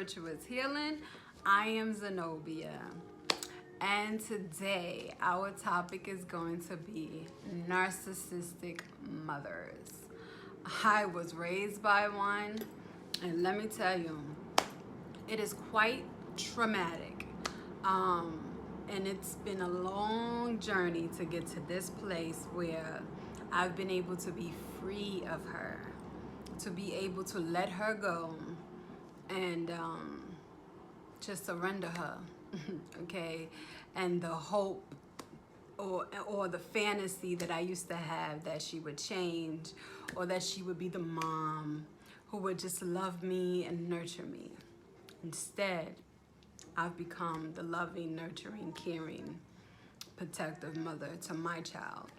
Virtuous Healing. I am Zenobia, and today our topic is going to be narcissistic mothers. I was raised by one, and let me tell you, it is quite traumatic. And it's been a long journey to get to this place where I've been able to be free of her, to be able to let her go and just surrender her, okay? And the hope or the fantasy that I used to have that she would change, or that she would be the mom who would just love me and nurture me. Instead, I've become the loving, nurturing, caring, protective mother to my child,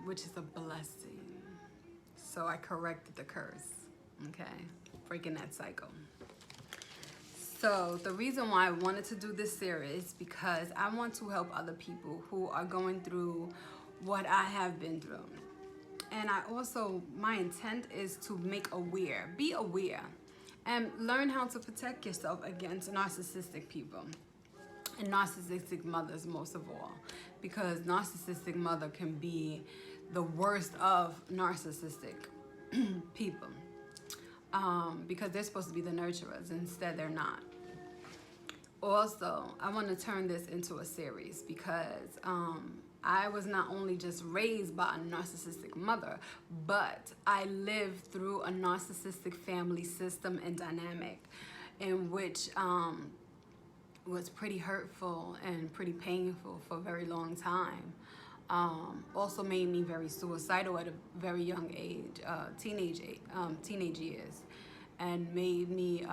which is a blessing. So I corrected the curse, okay? Breaking that cycle. So the reason why I wanted to do this series is because I want to help other people who are going through what I have been through. And my intent is to be aware, and learn how to protect yourself against narcissistic people and narcissistic mothers most of all, because narcissistic mother can be the worst of narcissistic people, because they're supposed to be the nurturers. Instead, they're not. Also, I want to turn this into a series because I was not only just raised by a narcissistic mother, but I lived through a narcissistic family system and dynamic in which was pretty hurtful and pretty painful for a very long time. Also made me very suicidal at a very young age, teenage years, and made me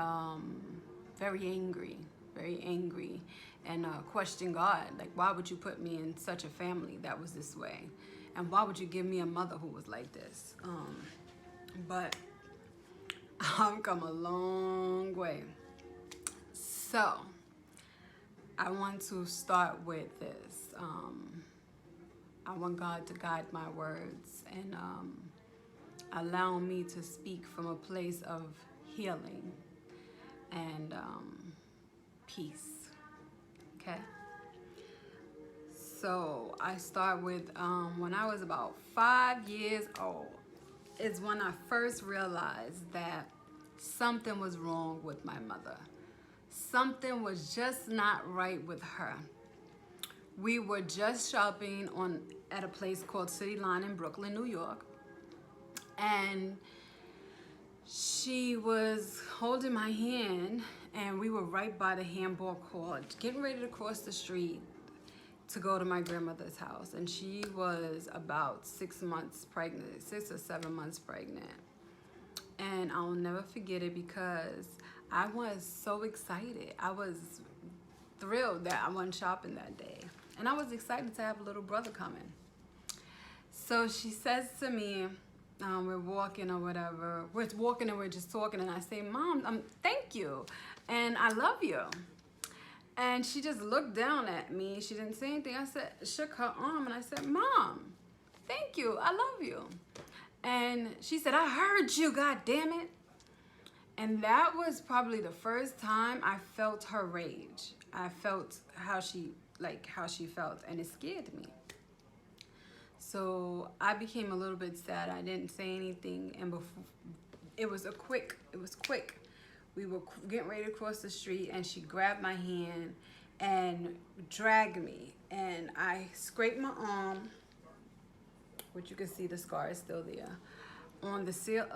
very angry, and question God, like, why would you put me in such a family that was this way? And why would you give me a mother who was like this? But I've come a long way. So I want to start with this. I want God to guide my words and allow me to speak from a place of healing and peace. Okay? So I start with when I was about 5 years old is when I first realized that something was wrong with my mother. Something was just not right with her. We were just shopping at a place called City Line in Brooklyn, New York, and she was holding my hand, and we were right by the handball court, getting ready to cross the street to go to my grandmother's house. And she was about 6 months pregnant, 6 or 7 months pregnant. And I'll never forget it because I was so excited. I was thrilled that I went shopping that day. And I was excited to have a little brother coming. So she says to me, we're walking or whatever. We're walking and we're just talking, and I say, Mom, thank you, and I love you. And she just looked down at me. She didn't say anything. I shook her arm, and I said, Mom, thank you, I love you. And she said, I heard you, God damn it. And that was probably the first time I felt her rage. I felt how she felt, and it scared me. So I became a little bit sad. I didn't say anything, and it was quick. We were getting ready to cross the street, and she grabbed my hand and dragged me, and I scraped my arm, which you can see the scar is still there, on the ceiling,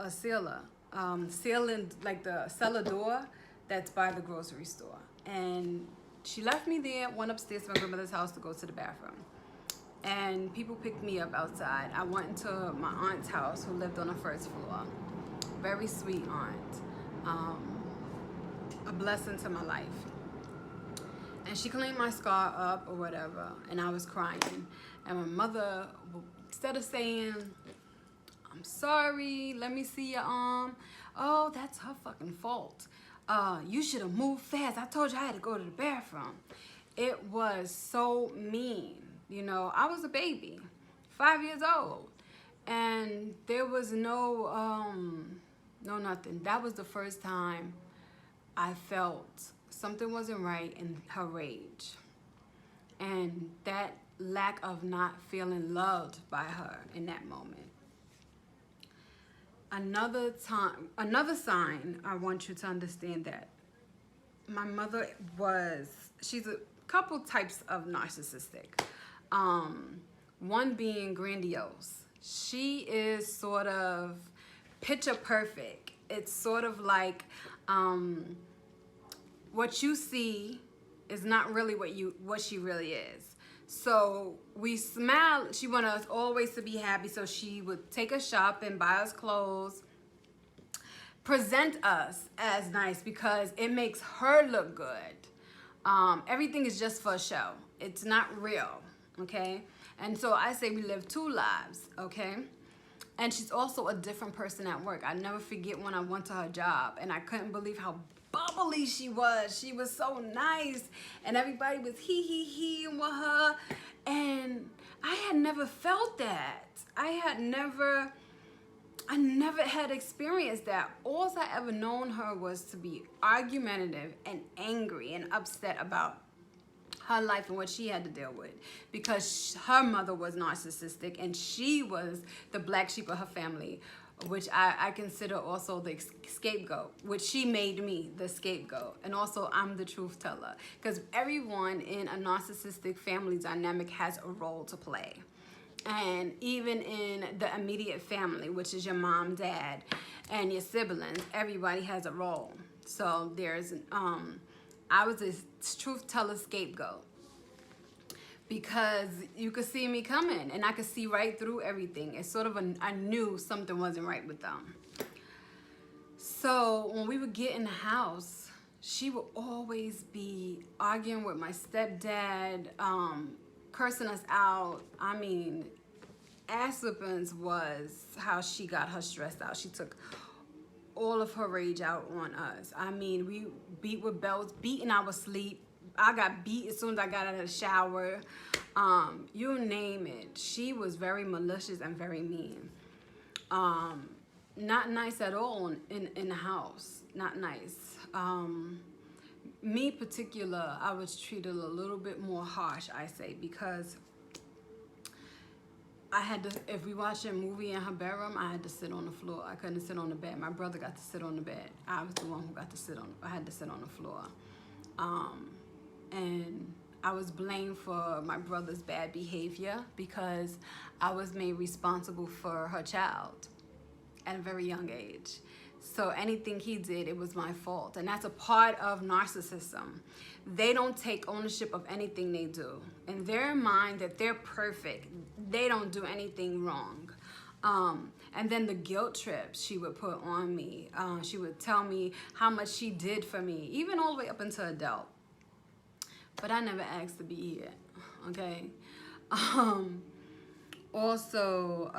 like the cellar door that's by the grocery store. And she left me there, went upstairs to my grandmother's house to go to the bathroom. And people picked me up outside. I went into my aunt's house, who lived on the first floor. Very sweet aunt. A blessing to my life. And she cleaned my scar up or whatever, and I was crying. And my mother, instead of saying, I'm sorry, let me see your arm. Oh, that's her fucking fault. You should have moved fast. I told you I had to go to the bathroom. It was so mean. You know, I was a baby, 5 years old, and there was no no nothing. That was the first time I felt something wasn't right in her rage. And that lack of not feeling loved by her in that moment. Another sign I want you to understand that my mother she's a couple types of narcissistic. One being grandiose. She is sort of picture perfect. It's sort of like what you see is not really what she really is. So we smile. She wanted us always to be happy. So she would take us shopping, buy us clothes, present us as nice because it makes her look good. Everything is just for show. It's not real, okay? And so I say we live two lives, okay? And she's also a different person at work. I never forget when I went to her job and I couldn't believe how bubbly she was. She was so nice and everybody was he with her. And I had never felt that. I never had experienced that. All I ever known her was to be argumentative and angry and upset about her life and what she had to deal with because her mother was narcissistic and she was the black sheep of her family, which I consider also the scapegoat, which she made me the scapegoat. And also I'm the truth teller because everyone in a narcissistic family dynamic has a role to play. And even in the immediate family, which is your mom, dad, and your siblings, everybody has a role. So there's, I was a truth teller scapegoat because you could see me coming and I could see right through everything. It's sort of I knew something wasn't right with them. So when we would get in the house, she would always be arguing with my stepdad, cursing us out. I mean, ass whippings was how she got her stressed out. She took all of her rage out on us. I mean, we beat with belts, beat in our sleep. I got beat as soon as I got out of the shower. You name it. She was very malicious and very mean. Not nice at all in the house. Not nice. Me particular, I was treated a little bit more harsh, I say, because I had to, if we watched a movie in her bedroom, I had to sit on the floor. I couldn't sit on the bed. My brother got to sit on the bed. I was the one who got to sit on, I had to sit on the floor. And I was blamed for my brother's bad behavior because I was made responsible for her child at a very young age. So anything he did, it was my fault. And that's a part of narcissism. They don't take ownership of anything they do. In their mind that they're perfect, they don't do anything wrong. And then the guilt trips she would put on me. She would tell me how much she did for me, even all the way up until adult. But I never asked to be here, okay? Also,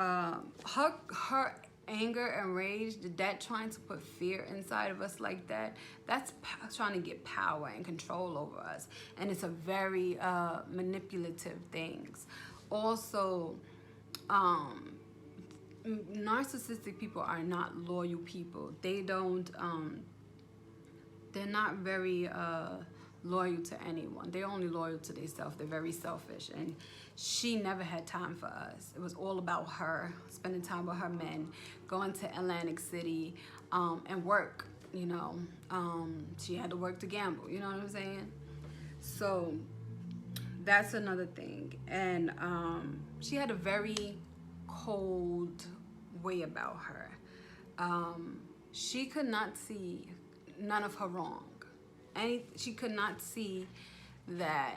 her anger and rage, that trying to put fear inside of us like that, that's trying to get power and control over us. And it's a very manipulative things. Also, narcissistic people are not loyal people. They don't, they're not very loyal to anyone. They're only loyal to themselves. They're very selfish. And she never had time for us. It was all about her, spending time with her men, going to Atlantic City, and work, you know. She had to work to gamble, you know what I'm saying? So that's another thing. And she had a very cold way about her. She could not see none of her wrong. She could not see that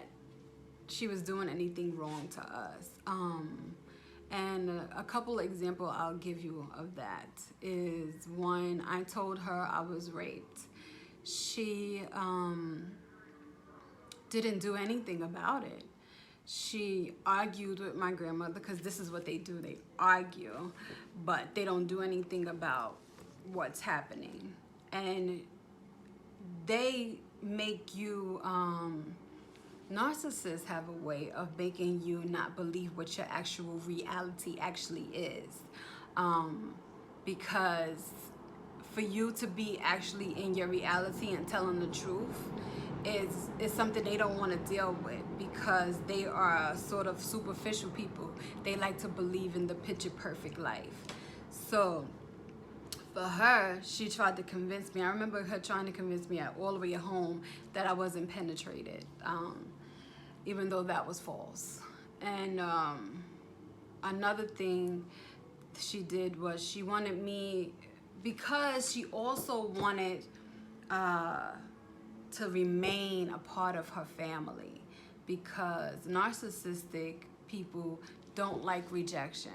she was doing anything wrong to us. And a couple examples I'll give you of that is one, I told her I was raped. She didn't do anything about it. She argued with my grandmother because this is what they do. They argue, but they don't do anything about what's happening. And they make you, narcissists have a way of making you not believe what your actual reality actually is. Because for you to be actually in your reality and telling the truth is something they don't want to deal with, because they are sort of superficial people. They like to believe in the picture perfect life. So for her, she tried to convince me. I remember her trying to convince me all the way at home that I wasn't penetrated, even though that was false. And another thing she did was she wanted me, because she also wanted to remain a part of her family, because narcissistic people don't like rejection.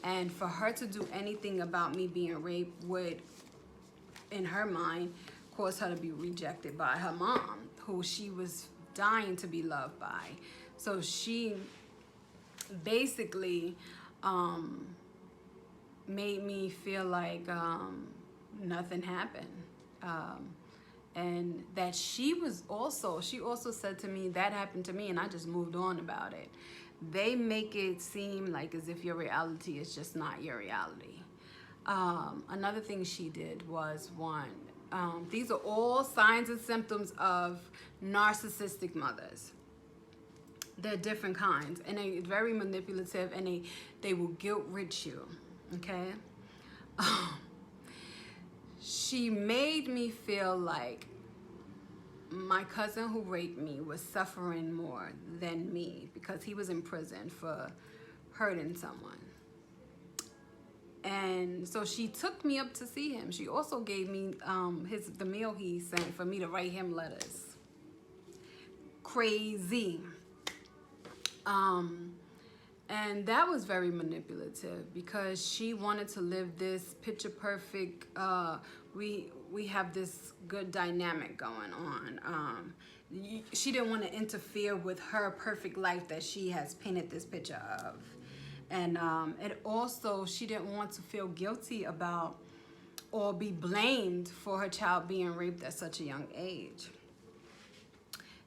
And for her to do anything about me being raped would, in her mind, cause her to be rejected by her mom, who she was dying to be loved by. So she basically made me feel like nothing happened. And that she also said to me, that happened to me and I just moved on about it. They make it seem like as if your reality is just not your reality. Another thing she did was these are all signs and symptoms of narcissistic mothers. They're different kinds, and they're very manipulative, and they will guilt-rich you, okay? She made me feel like my cousin who raped me was suffering more than me because he was in prison for hurting someone. And so she took me up to see him. She also gave me the mail he sent for me to write him letters. Crazy. And that was very manipulative because she wanted to live this picture perfect, we have this good dynamic going on. She didn't want to interfere with her perfect life that she has painted this picture of. And it also, she didn't want to feel guilty about or be blamed for her child being raped at such a young age.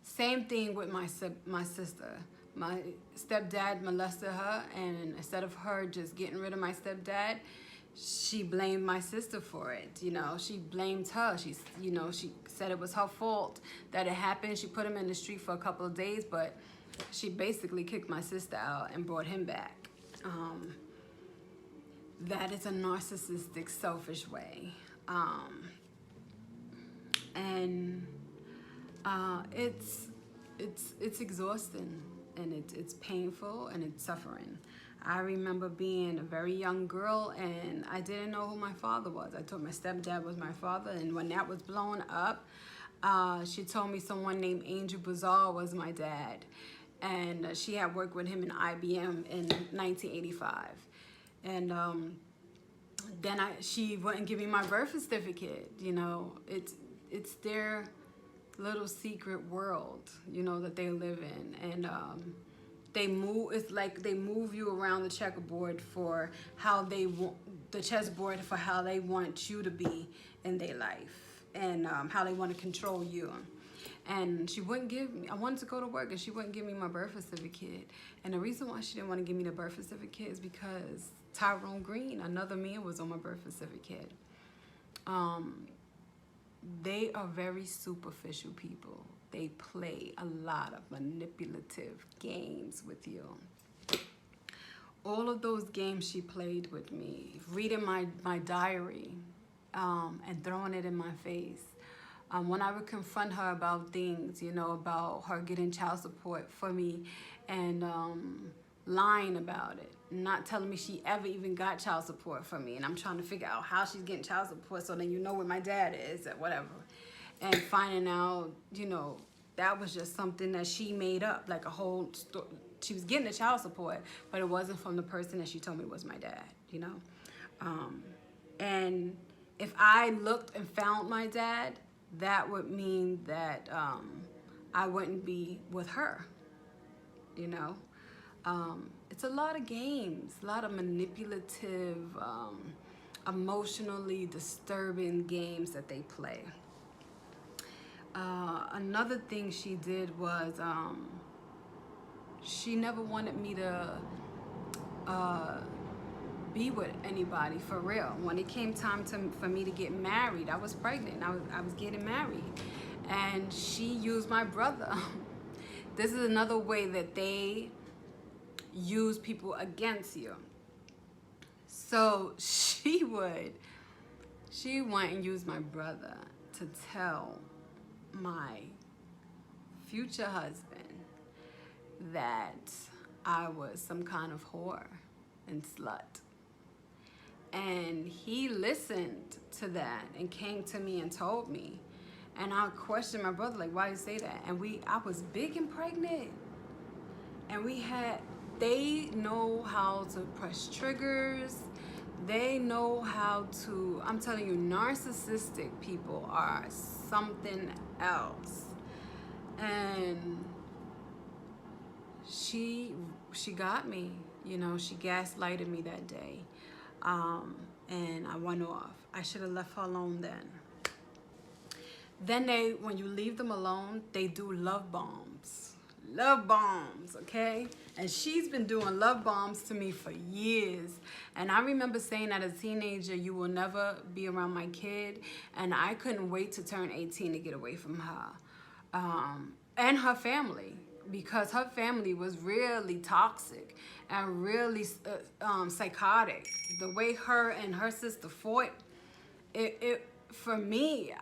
Same thing with my sister. My stepdad molested her, and instead of her just getting rid of my stepdad, she blamed my sister for it. You know, she blamed her. She said it was her fault that it happened. She put him in the street for a couple of days, but she basically kicked my sister out and brought him back. That is a narcissistic, selfish way. And it's exhausting, and it's painful, and it's suffering. I remember being a very young girl, and I didn't know who my father was. I thought my stepdad was my father, and when that was blown up, she told me someone named Angel Bazaar was my dad, and she had worked with him in IBM in 1985. And then she wouldn't give me my birth certificate. You know, it's their little secret world, you know, that they live in. And it's like they move you around the checkerboard for how they want, the chessboard for how they want you to be in their life, and how they want to control you. And she wouldn't give me, I wanted to go to work and she wouldn't give me my birth certificate. And the reason why she didn't want to give me the birth certificate is because Tyrone Green, another man, was on my birth certificate. They are very superficial people. They play a lot of manipulative games with you. All of those games she played with me, reading my diary and throwing it in my face. When I would confront her about things, you know, about her getting child support for me and lying about it, not telling me she ever even got child support for me, and I'm trying to figure out how she's getting child support so then you know where my dad is or whatever, and finding out, you know, that was just something that she made up, like a whole story. She was getting the child support, but it wasn't from the person that she told me was my dad, you know. And if I looked and found my dad, that would mean that I wouldn't be with her, you know. It's a lot of games, a lot of manipulative, emotionally disturbing games that they play. Another thing she did was she never wanted me to be with anybody for real. When it came time for me to get married, I was pregnant. I was getting married, and she used my brother. This is another way that they use people against you. So she went and used my brother to tell my future husband that I was some kind of whore and slut. And he listened to that and came to me and told me. And I questioned my brother, like, why you say that? And I was big and pregnant. And they know how to press triggers. They know how to, I'm telling you, narcissistic people are something else. And she got me, you know, she gaslighted me that day. And I went off. I should have left her alone then. Then when you leave them alone, they do love bombs. Love bombs, okay? And she's been doing love bombs to me for years. And I remember saying that as a teenager, you will never be around my kid. And I couldn't wait to turn 18 to get away from her. And her family. Because her family was really toxic and really psychotic. The way her and her sister fought, for me,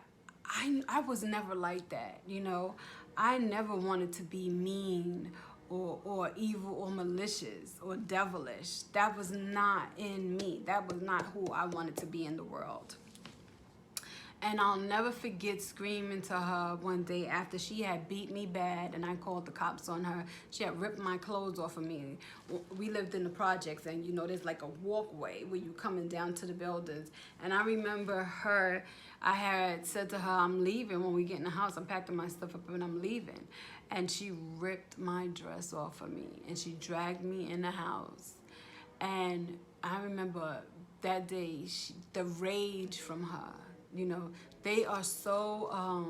I was never like that, you know. I never wanted to be mean or evil or malicious or devilish. That was not in me. That was not who I wanted to be in the world. And I'll never forget screaming to her one day after she had beat me bad and I called the cops on her. She had ripped my clothes off of me. We lived in the projects, and you know, there's like a walkway where you coming down to the buildings. And I remember I had said to her, I'm leaving when we get in the house. I'm packing my stuff up and I'm leaving. And she ripped my dress off of me and she dragged me in the house. And I remember that day, the rage from her. You know, they are so,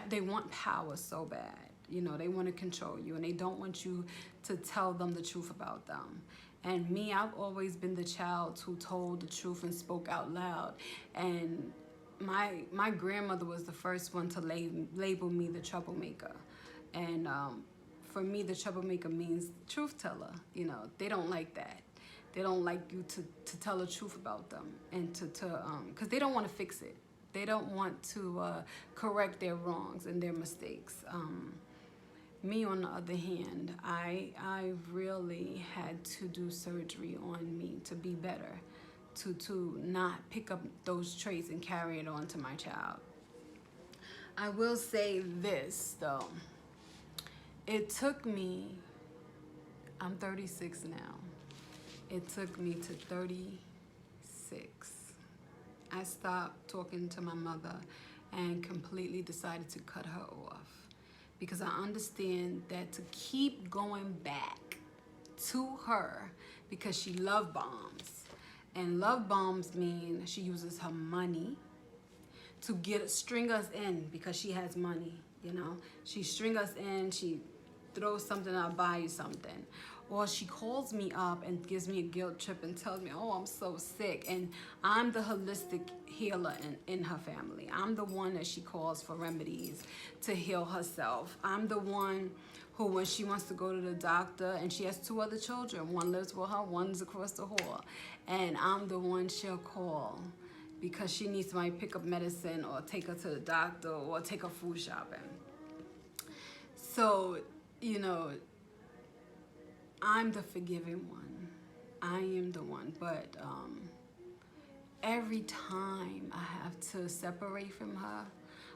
they want power so bad. You know, they want to control you and they don't want you to tell them the truth about them. And me, I've always been the child who told the truth and spoke out loud. And my grandmother was the first one to label me the troublemaker. And for me, the troublemaker means truth teller. You know, they don't like that. They don't like you to tell the truth about them, and because they don't want to fix it. They don't want to correct their wrongs and their mistakes. Me, on the other hand, I really had to do surgery on me to be better, to not pick up those traits and carry it on to my child. I will say this, though. It took me, I'm 36 now. It took me to 36. I stopped talking to my mother and completely decided to cut her off, because I understand that to keep going back to her because she love bombs, and love bombs mean she uses her money to string us in because she has money, you know. She string us in, she throws something, I'll buy you something. Or she calls me up and gives me a guilt trip and tells me, oh, I'm so sick. And I'm the holistic healer in her family. I'm the one that she calls for remedies to heal herself. I'm the one who, when she wants to go to the doctor, and she has 2 other children. One lives with her, one's across the hall. And I'm the one she'll call because she needs somebody to pick up medicine or take her to the doctor or take her food shopping. So, you know, I'm the forgiving one. I am the one. But every time I have to separate from her,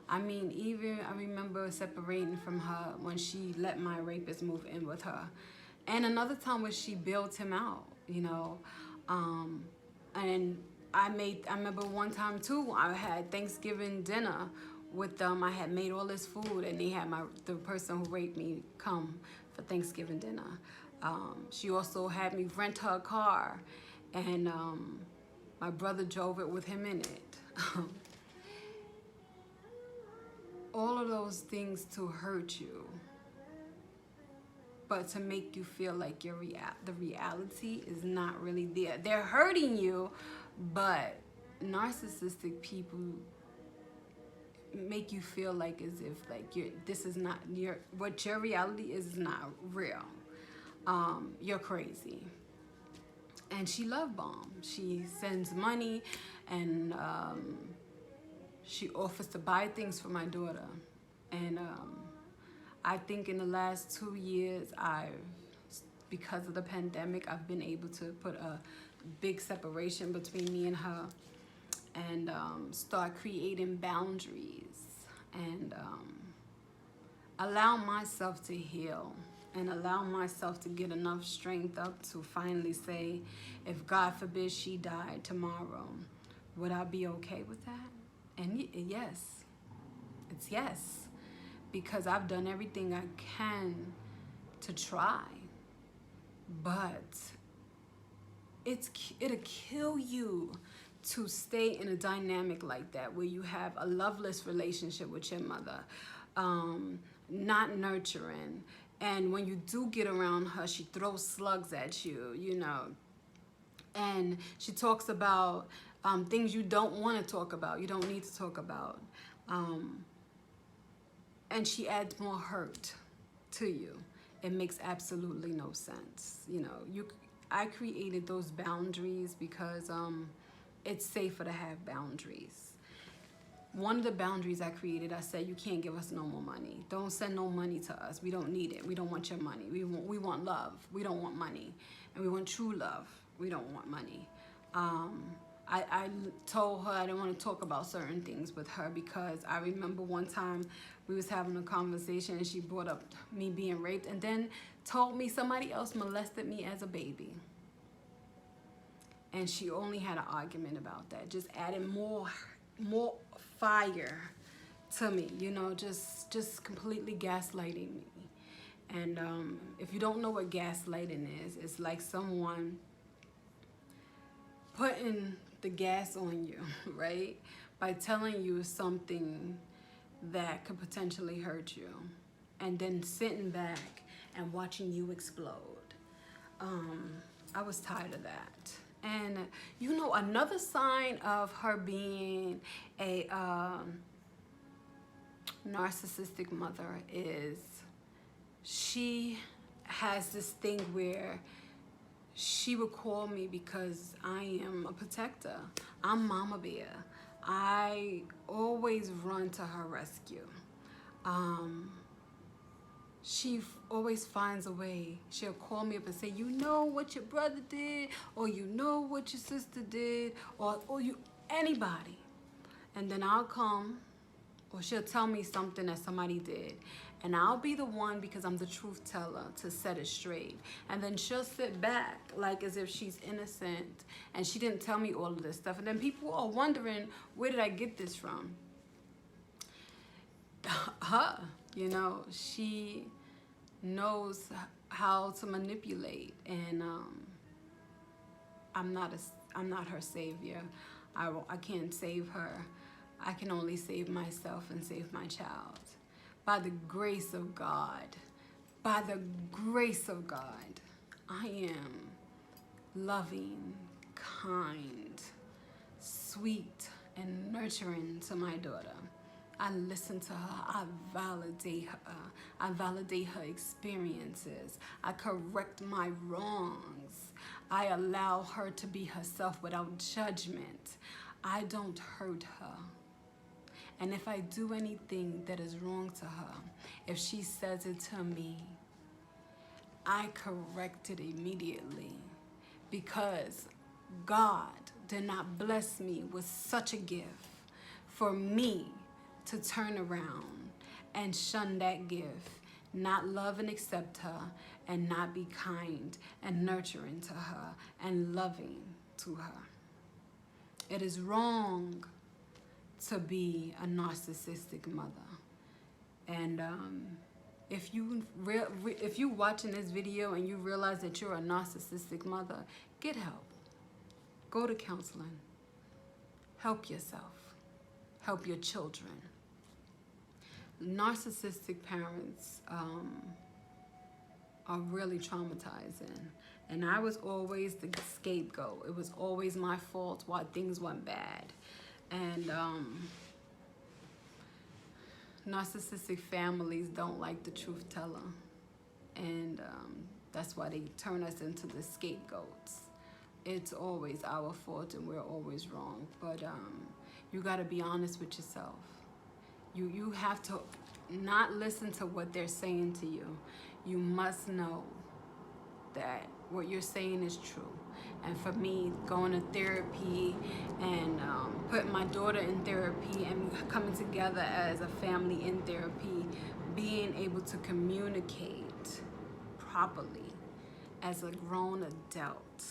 I mean, even I remember separating from her when she let my rapist move in with her. And another time when she bailed him out, you know. And I remember one time too, I had Thanksgiving dinner with them. I had made all this food and they had the person who raped me come for Thanksgiving dinner. She also had me rent her a car, and my brother drove it with him in it. All of those things to hurt you but to make you feel like the reality is not really there. They're hurting you, but narcissistic people make you feel like as if like this is not what your reality is not real. You're crazy. And she love bomb. She sends money, and she offers to buy things for my daughter. And I think in the last 2 years, because of the pandemic, I've been able to put a big separation between me and her, and start creating boundaries, and allow myself to heal, and allow myself to get enough strength up to finally say, if God forbid she died tomorrow, would I be okay with that? And yes, it's yes, because I've done everything I can to try, but it'll kill you to stay in a dynamic like that, where you have a loveless relationship with your mother, not nurturing. And when you do get around her, she throws slugs at you, you know. And she talks about things you don't want to talk about, you don't need to talk about. And she adds more hurt to you. It makes absolutely no sense. You know, I created those boundaries because it's safer to have boundaries. One of the boundaries I created, I said, you can't give us no more money. Don't send no money to us. We don't need it. We don't want your money. We want love. We don't want money. And we want true love. We don't want money. I told her I didn't want to talk about certain things with her, because I remember one time we was having a conversation and she brought up me being raped, and then told me somebody else molested me as a baby. And she only had an argument about that, just adding more fire to me, you know, just completely gaslighting me. And if you don't know what gaslighting is, it's like someone putting the gas on you, right? By telling you something that could potentially hurt you, and then sitting back and watching you explode. I was tired of that. And you know, another sign of her being a narcissistic mother is she has this thing where she would call me because I am a protector. I'm Mama Bear. I always run to her rescue. She always finds a way. She'll call me up and say, you know what your brother did, or you know what your sister did, or anybody. And then I'll come, or she'll tell me something that somebody did. And I'll be the one, because I'm the truth teller, to set it straight. And then she'll sit back like as if she's innocent and she didn't tell me all of this stuff. And then people are wondering, where did I get this from? Her, you know, she knows how to manipulate. And I'm not her savior. I can't save her. I can only save myself and save my child. By the grace of God, I am loving, kind, sweet, and nurturing to my daughter. I listen to her. I validate her. I validate her experiences. I correct my wrongs. I allow her to be herself without judgment. I don't hurt her. And if I do anything that is wrong to her, if she says it to me, I correct it immediately, because God did not bless me with such a gift for me to turn around and shun that gift, not love and accept her, and not be kind and nurturing to her and loving to her. It is wrong to be a narcissistic mother. And if you watching this video and you realize that you're a narcissistic mother, get help. Go to counseling. Help yourself. Help your children. Narcissistic parents are really traumatizing. And I was always the scapegoat. It was always my fault why things went bad. And narcissistic families don't like the truth teller. And that's why they turn us into the scapegoats. It's always our fault and we're always wrong. But you got to be honest with yourself. You have to not listen to what they're saying to you. You must know that what you're saying is true. And for me, going to therapy and putting my daughter in therapy and coming together as a family in therapy, being able to communicate properly as a grown adult.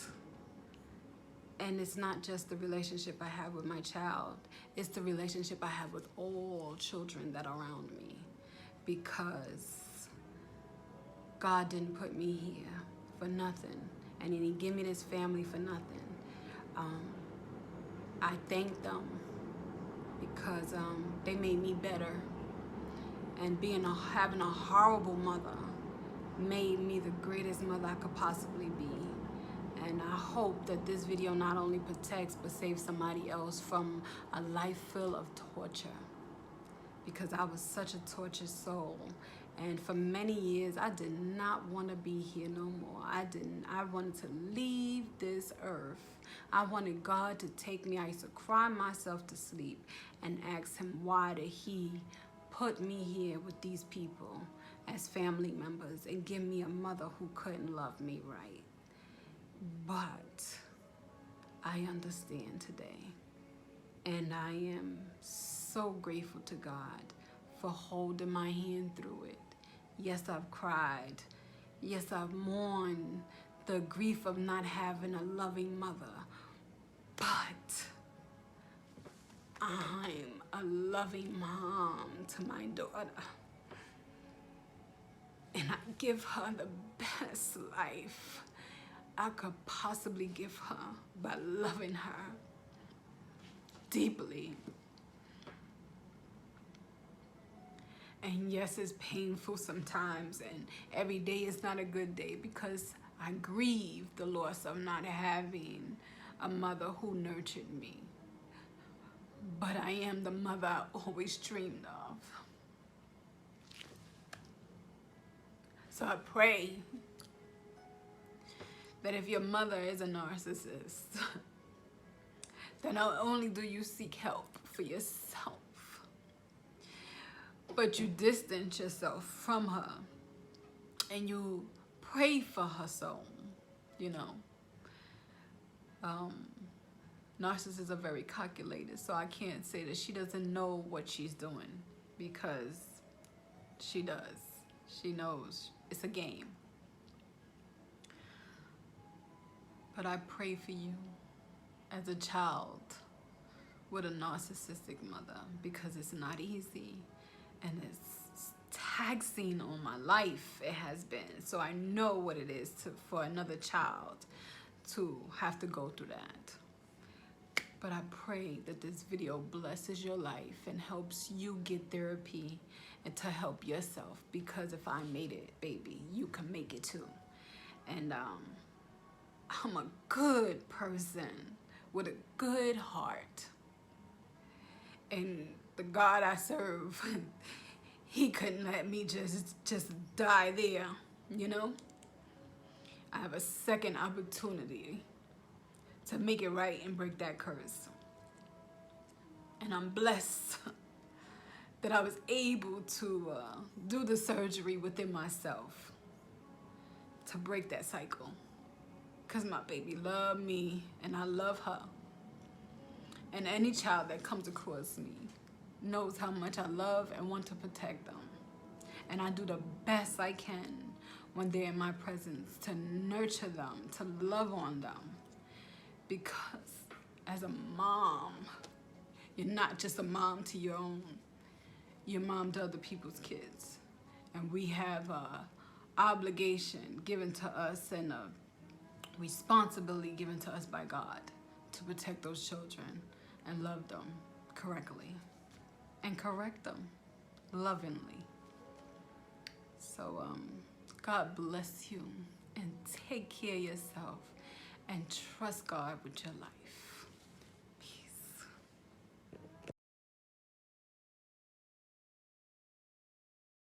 And it's not just the relationship I have with my child, it's the relationship I have with all children that are around me. Because God didn't put me here for nothing. And He didn't give me this family for nothing. I thank them because they made me better. And having a horrible mother made me the greatest mother I could possibly be. And I hope that this video not only protects but saves somebody else from a life full of torture. Because I was such a tortured soul. And for many years, I did not want to be here no more. I wanted to leave this earth. I wanted God to take me. I used to cry myself to sleep and ask Him, why did He put me here with these people as family members and give me a mother who couldn't love me right? But I understand today. And I am so grateful to God for holding my hand through it. Yes, I've cried. Yes, I've mourned the grief of not having a loving mother. But I'm a loving mom to my daughter. And I give her the best life I could possibly give her by loving her deeply. And yes, it's painful sometimes, and every day is not a good day because I grieve the loss of not having a mother who nurtured me. But I am the mother I always dreamed of. So I pray that if your mother is a narcissist, then not only do you seek help for yourself, but you distance yourself from her and you pray for her soul, you know. Narcissists are very calculated, so I can't say that she doesn't know what she's doing, because she does. She knows it's a game. But I pray for you as a child with a narcissistic mother, because it's not easy and it's taxing on my life. It has been. So I know what it is for another child to have to go through that. But I pray that this video blesses your life and helps you get therapy and to help yourself, because if I made it, baby, you can make it too. And I'm a good person with a good heart. And the God I serve, He couldn't let me just die there, you know? I have a second opportunity to make it right and break that curse. And I'm blessed that I was able to do the surgery within myself to break that cycle. Because my baby loved me and I love her. And any child that comes across me knows how much I love and want to protect them. And I do the best I can when they're in my presence to nurture them, to love on them. Because as a mom, you're not just a mom to your own, you're mom to other people's kids. And we have a obligation given to us and a responsibility given to us by God to protect those children and love them correctly and correct them lovingly. So God bless you, and take care of yourself and trust God with your life.